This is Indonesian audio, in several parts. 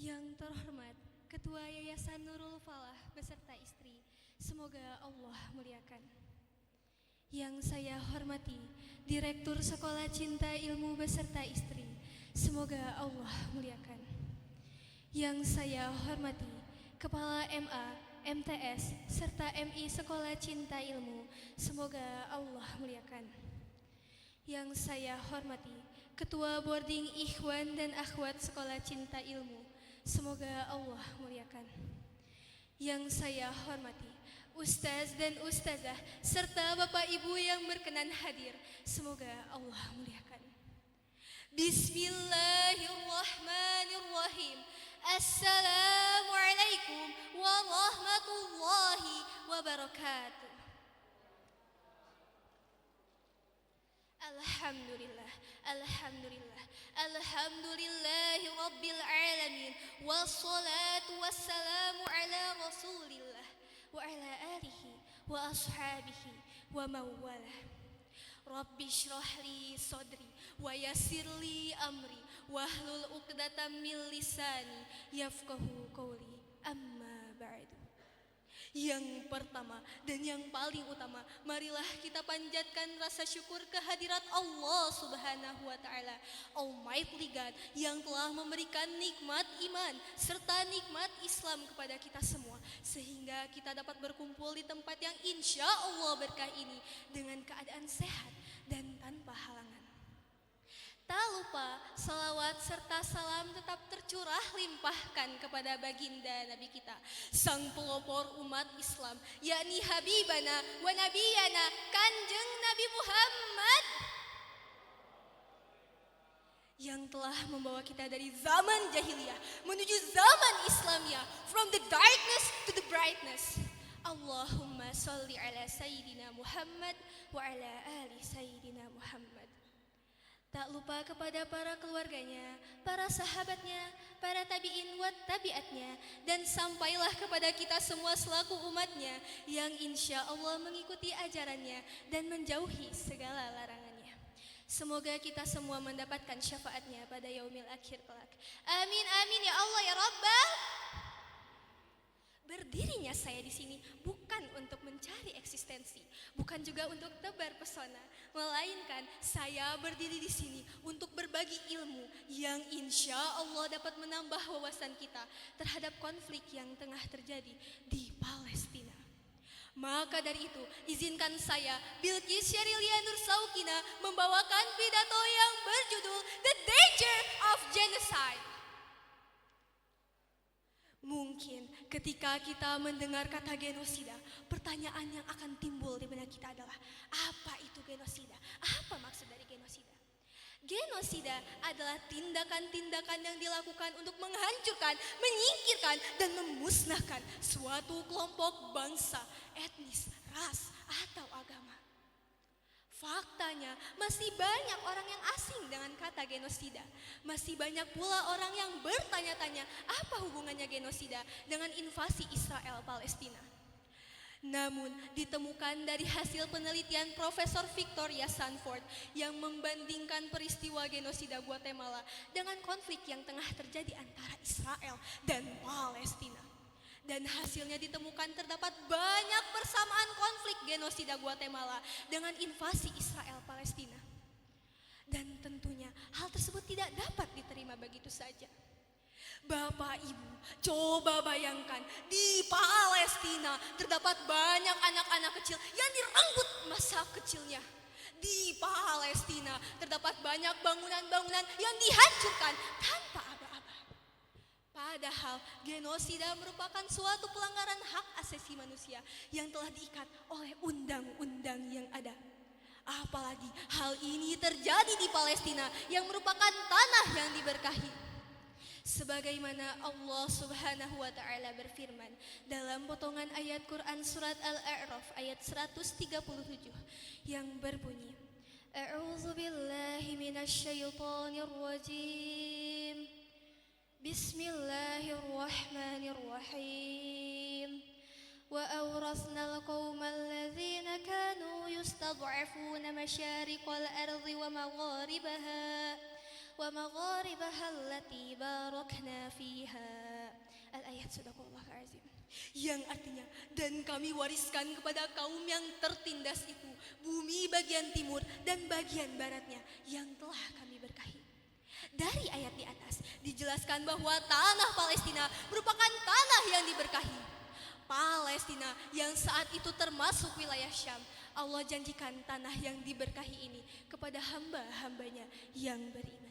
Yang terhormat Ketua Yayasan Nurul Falah beserta istri, semoga Allah muliakan. Yang saya hormati Direktur Sekolah Cinta Ilmu beserta istri, semoga Allah muliakan. Yang saya hormati Kepala MA, MTS, serta MI Sekolah Cinta Ilmu, semoga Allah muliakan. Yang saya hormati Ketua Boarding Ikhwan dan Akhwat Sekolah Cinta Ilmu, semoga Allah muliakan. Yang saya hormati Ustaz dan Ustazah serta Bapak Ibu yang berkenan hadir, semoga Allah muliakan. Bismillahirrahmanirrahim. Assalamualaikum warahmatullahi wabarakatuh. Alhamdulillah, alhamdulillah, alhamdulillahi rabbil alamin. Wassalatu wassalamu ala rasulillah wa ala alihi wa ashabihi wa mawalah. Rabbi shrah li sadri wa yassir li amri wahlul uqdatam min lisani yafqahu qawli. Amma ba'du. Yang pertama dan yang paling utama, marilah kita panjatkan rasa syukur kehadirat Allah Subhanahu wa taala, Almighty God, yang telah memberikan nikmat iman serta nikmat Islam kepada kita semua, sehingga kita dapat berkumpul di tempat yang insya Allah berkah ini dengan keadaan sehat dan tanpa halangan. Tak lupa salawat serta salam tetap tercurah limpahkan kepada baginda Nabi kita, sang pelopor umat Islam, yakni Habibana wa Nabiyana Kanjeng Nabi Muhammad, yang telah membawa kita dari zaman jahiliyah menuju zaman Islamiyah, from the darkness to the brightness. Allahumma salli ala Sayyidina Muhammad wa ala ali Sayyidina Muhammad. Tak lupa kepada para keluarganya, para sahabatnya, para tabi'in wa tabi'atnya, dan sampailah kepada kita semua selaku umatnya yang insya Allah mengikuti ajarannya dan menjauhi segala larangannya. Semoga kita semua mendapatkan syafaatnya pada yaumil akhir kelak. Amin amin ya Allah ya Rabbal. Berdirinya saya di sini bukan untuk mencari eksistensi, bukan juga untuk tebar pesona, melainkan saya berdiri di sini untuk berbagi ilmu yang insya Allah dapat menambah wawasan kita terhadap konflik yang tengah terjadi di Palestina. Maka dari itu, izinkan saya, Bilqis Syarilia Nur Saukina, membawakan pidato yang berjudul The Danger of Genocide. Mungkin ketika kita mendengar kata genosida, pertanyaan yang akan timbul di benak kita adalah, apa itu genosida? Apa maksud dari genosida? Genosida adalah tindakan-tindakan yang dilakukan untuk menghancurkan, menyingkirkan, dan memusnahkan suatu kelompok bangsa, etnis, ras, atau agama. Faktanya, masih banyak orang yang asing dengan kata genosida. Masih banyak pula orang yang bertanya-tanya apa hubungannya genosida dengan invasi Israel Palestina. Namun, ditemukan dari hasil penelitian Profesor Victoria Sanford yang membandingkan peristiwa genosida Guatemala dengan konflik yang tengah terjadi antara Israel dan Palestina. Dan hasilnya ditemukan terdapat banyak persamaan konflik genosida Guatemala dengan invasi Israel Palestina. Dan tentunya hal tersebut tidak dapat diterima begitu saja. Bapak Ibu, coba bayangkan di Palestina terdapat banyak anak-anak kecil yang direnggut masa kecilnya. Di Palestina terdapat banyak bangunan-bangunan yang dihancurkan tanpa aba-aba. Padahal genosida merupakan suatu pelanggaran hak asasi manusia yang telah diikat oleh undang-undang yang ada. Apalagi hal ini terjadi di Palestina yang merupakan tanah yang diberkahi. Sebagaimana Allah Subhanahu wa taala berfirman dalam potongan ayat Quran surat Al-A'raf ayat 137 yang berbunyi, A'udzu billahi minasy syaithanir rajim. Bismillahirrahmanirrahim. Wa awrasnal qaumal ladzina kanu yustad'afuna masyariqal ardi wa magharibaha ومغاربها التي باركنا فيها. Al-ayat Sadaqallahul Azim. Yang artinya, dan kami wariskan kepada kaum yang tertindas itu bumi bagian timur dan bagian baratnya yang telah kami berkahi. Dari ayat di atas dijelaskan bahwa tanah Palestina merupakan tanah yang diberkahi. Palestina yang saat itu termasuk wilayah Syam, Allah janjikan tanah yang diberkahi ini kepada hamba-hambanya yang beriman.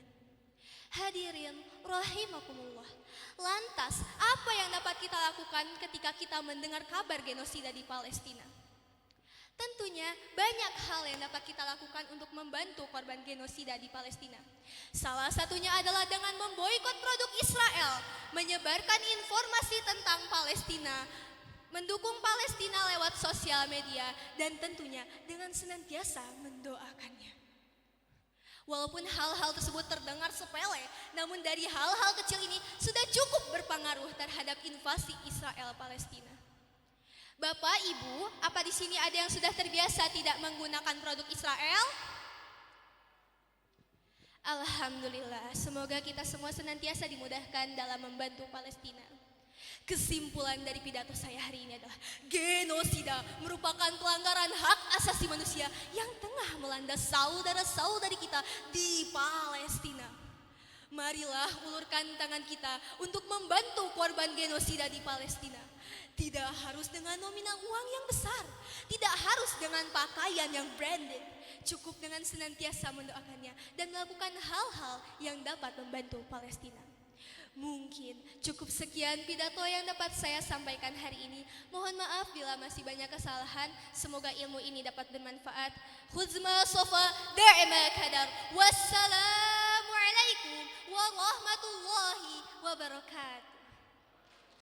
Hadirin rahimakumullah. Lantas apa yang dapat kita lakukan ketika kita mendengar kabar genosida di Palestina? Tentunya banyak hal yang dapat kita lakukan untuk membantu korban genosida di Palestina. Salah satunya adalah dengan memboikot produk Israel, menyebarkan informasi tentang Palestina, mendukung Palestina lewat sosial media, dan tentunya dengan senantiasa mendoakannya. Walaupun hal-hal tersebut terdengar sepele, namun dari hal-hal kecil ini sudah cukup berpengaruh terhadap invasi Israel Palestina. Bapak, Ibu, apa di sini ada yang sudah terbiasa tidak menggunakan produk Israel? Alhamdulillah, semoga kita semua senantiasa dimudahkan dalam membantu Palestina. Kesimpulan dari pidato saya hari ini adalah genosida merupakan pelanggaran hak asasi manusia yang tengah melanda saudara-saudari kita di Palestina. Marilah ulurkan tangan kita untuk membantu korban genosida di Palestina. Tidak harus dengan nominal uang yang besar, tidak harus dengan pakaian yang branded, cukup dengan senantiasa mendoakannya dan melakukan hal-hal yang dapat membantu Palestina. Mungkin cukup sekian pidato yang dapat saya sampaikan hari ini. Mohon maaf bila masih banyak kesalahan. Semoga ilmu ini dapat bermanfaat. Khuzma sofa da'ima kadar. Wassalamualaikum warahmatullahi wabarakatuh.